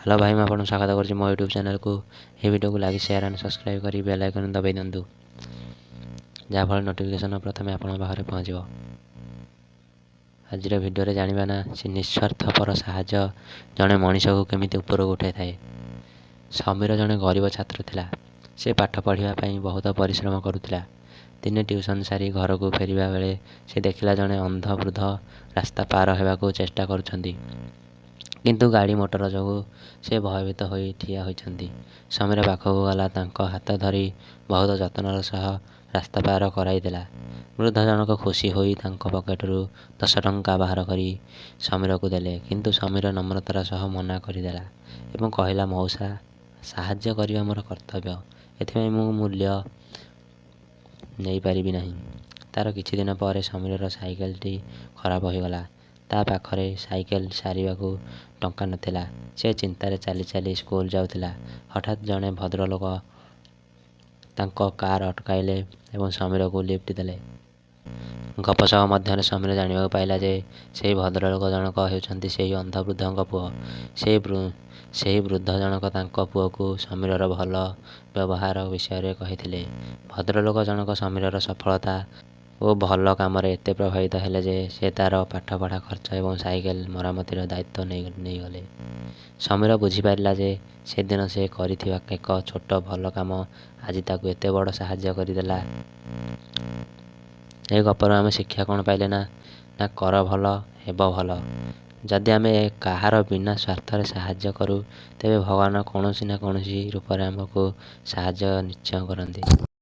Hello भाई मैं आपको स्वागत करुच्ची मो यूट्यूब चैनल को। ये वीडियो को लाइक शेयर एंड सब्सक्राइब कर बेल आइकन दबाई दिंतु जहाँफल नोटिफिकेशन प्रथम आप पाखे पहुँचो। आज भिडियो जाना ना से निस्वार्थपर साहाय्य जड़े मनीष को केमी ऊपर उठाई थाए। समीर जड़े गरीब छात्र थिला। से पाठ पढ़ापी बहुत परिश्रम करुला। दिने ट्यूशन सारी घर को फेरवा बेले से देखला जड़े अंध वृद्ध रास्ता पार होगा चेष्टा करुँच किंतु गाड़ी मोटर जो से भयभीत हो ठिया होती। समीर पाखक गला हाथ धरी बहुत जत्नर सह रास्ता पार कराइदेला। वृद्ध जनक खुशी हो पकेटरू 10 टंका बाहर कर समीर को देले किंतु समीर नम्रतार सह मना करदेला एवं कहला मौसा साहाय्य करने मोर कर्तव्य एथि मु मूल्य नहीं पारिबी नहीं। तार किछि दिन पर समीर साइकेल टी खराब हो गला। ता पाखरे साइकेल सारिबा को टंका नथिला। से चिंतार चली चली स्कूल जाउथिला। हठात जड़े भद्रलोक तांको कार अटकाइले एवं समीर को लिफ्ट देले। गपसप मध्य समीर जाना पाइला जे से भद्रलोक जनक होउछन्ति से अंधवृद्धଙ୍କ पुओ। से वृद्ध जनक तांको पुओ को समीरर भल व्यवहार विषय कहिथिले। भद्रलोक जनक समीरर सफलता ओ भल काम एत प्रभावित हेले जे से तार पाठपढ़ा खर्च एवं साइकेल मरामतिर दायित्व नहीं गले। समीर बुझीपारा जे से दिन से करिथिबा एक छोट भल काम आज ताकू एत बड़ साहाय्य करदेला। ए गपर आम शिक्षा कौन पाइले ना कर भल हेब भल। जदि आम कहार बिना स्वार्थरे साहाय्य करूँ तेबे भगवान कौन ना कौन रूप आमको साहाय्य निश्चय करती।